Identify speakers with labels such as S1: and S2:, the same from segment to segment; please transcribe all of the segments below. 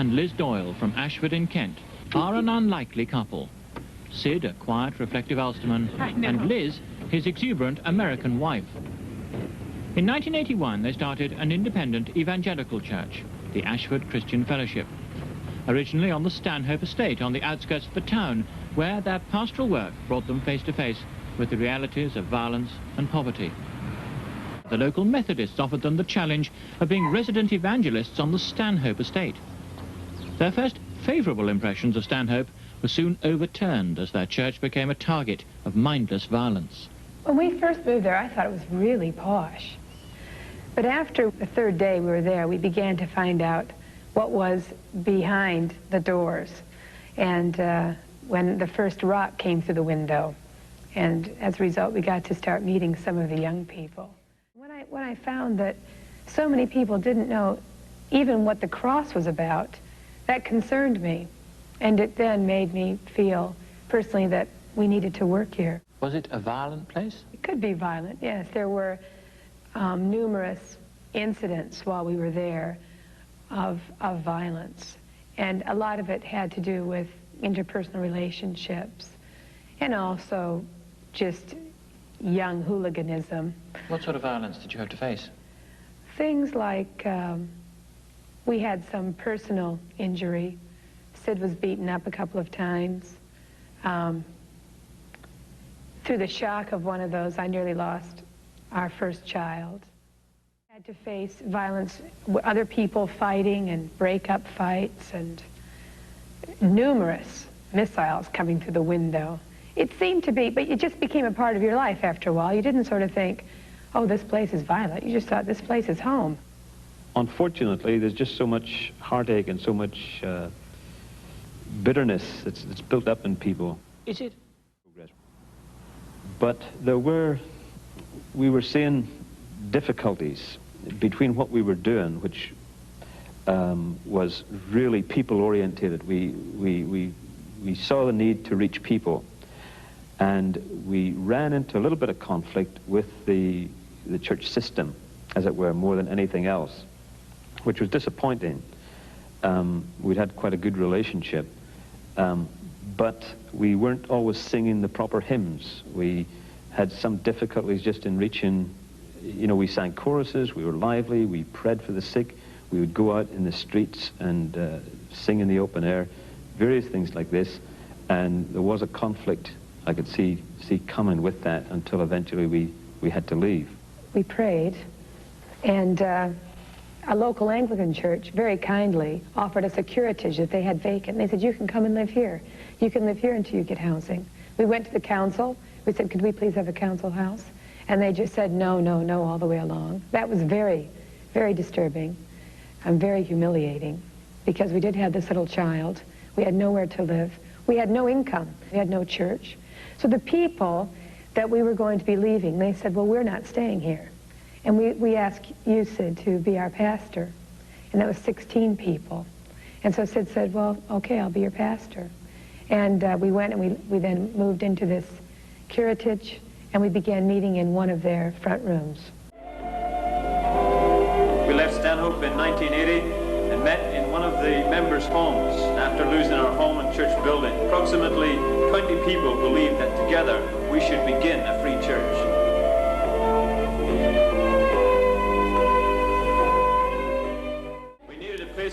S1: and Liz Doyle from Ashford in Kent are an unlikely couple. Sid, a quiet, reflective Ulsterman, and Liz, his exuberant American wife. In 1981, they started an independent evangelical church, the Ashford Christian Fellowship, originally on the Stanhope estate on the outskirts of the town, where their pastoral work brought them face to face with the realities of violence and poverty. The local Methodists offered them the challenge of being resident evangelists on the Stanhope estate. Their first favourable impressions of Stanhope were soon overturned as their church became a target of mindless violence.
S2: When we first moved there, I thought it was really posh. But after the third day we were there, we began to find out what was behind the doors. And when the first rock came through the window, and as a result, we got to start meeting some of the young people. When I found that so many people didn't know even what the cross was about, that concerned me. And it then made me feel personally that we needed to work here.
S1: Was it a violent place?
S2: It could be violent, yes. There were numerous incidents while we were there of violence. And a lot of it had to do with interpersonal relationships and also just young hooliganism.
S1: What sort of violence did you have to face?
S2: Things like we had some personal injury. Sid was beaten up a couple of times. Through the shock of one of those, I nearly lost our first child. I had to face violence, other people fighting and break-up fights and numerous missiles coming through the window. It seemed to be, but it just became a part of your life after a while. You didn't sort of think, oh, this place is violent. You just thought, this place is home.
S3: Unfortunately, there's just so much heartache and so much bitterness that's built up in people.
S1: Is it?
S3: But we were seeing difficulties between what we were doing, which was really people-orientated. We saw the need to reach people, and we ran into a little bit of conflict with the church system, as it were, more than anything else, which was disappointing. We'd had quite a good relationship, but we weren't always singing the proper hymns. We had some difficulties just in reaching, you know, we sang choruses, we were lively, we prayed for the sick, we would go out in the streets and sing in the open air, various things like this, and there was a conflict I could see coming with that until eventually we had to leave.
S2: We prayed, and a local Anglican church very kindly offered us a curatage that they had vacant. They said, you can come and live here. You can live here until you get housing. We went to the council. We said, could we please have a council house? And they just said, no, no, no, all the way along. That was very, very disturbing and very humiliating, because we did have this little child. We had nowhere to live. We had no income. We had no church. So the people that we were going to be leaving, they said, well, we're not staying here. And we asked you, Sid, to be our pastor. And that was 16 people. And so Sid said, well, okay, I'll be your pastor. And we went and we then moved into this curatage, and we began meeting in one of their front rooms.
S4: We left Stanhope in 1980 and met in one of the members' homes after losing our home and church building. Approximately 20 people believed that together we should begin a free church.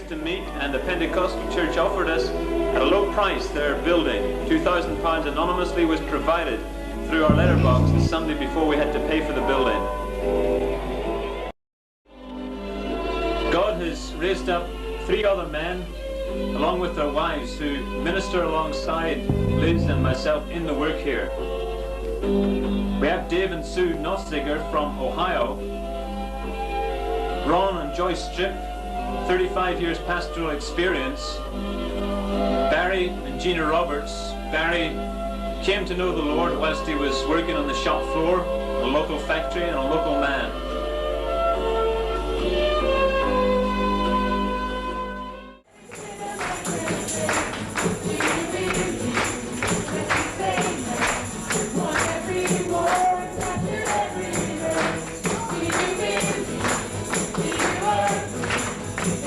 S4: To meet, and the Pentecostal church offered us at a low price their building. £2,000 anonymously was provided through our letterbox the Sunday before we had to pay for the building. God has raised up 3 other men along with their wives who minister alongside Liz and myself in the work here. We have Dave and Sue Nostiger from Ohio, Ron and Joyce Strip, 35 years pastoral experience. Barry and Gina Roberts. Barry came to know the Lord whilst he was working on the shop floor, a local factory, and a local man.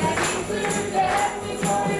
S5: That includes every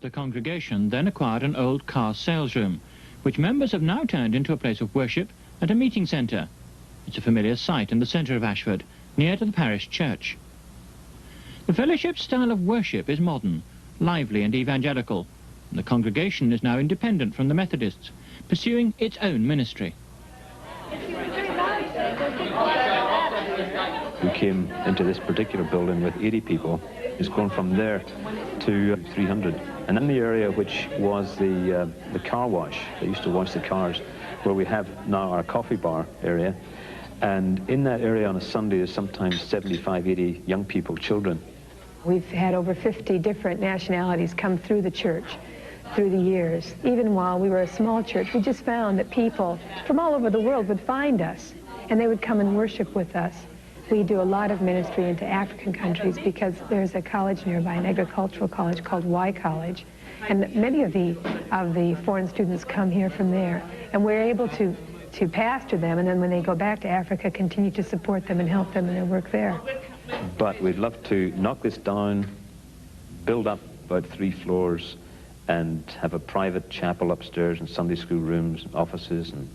S1: The congregation then acquired an old car sales room, which members have now turned into a place of worship and a meeting centre. It's a familiar sight in the centre of Ashford, near to the parish church. The fellowship's style of worship is modern, lively and evangelical, and the congregation is now independent from the Methodists, pursuing its own ministry.
S3: We came into this particular building with 80 people. It's grown from there to 300. And in the area which was the car wash, they used to wash the cars, where we have now our coffee bar area. And in that area on a Sunday there's sometimes 75, 80 young people, children.
S2: We've had over 50 different nationalities come through the church through the years. Even while we were a small church, we just found that people from all over the world would find us, and they would come and worship with us. We do a lot of ministry into African countries because there's a college nearby, an agricultural college called Y College, and many of the foreign students come here from there, and we're able to pastor them, and then when they go back to Africa, continue to support them and help them in their work there.
S3: But we'd love to knock this down, build up about 3 floors, and have a private chapel upstairs and Sunday school rooms and offices, and,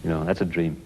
S3: you know, that's a dream.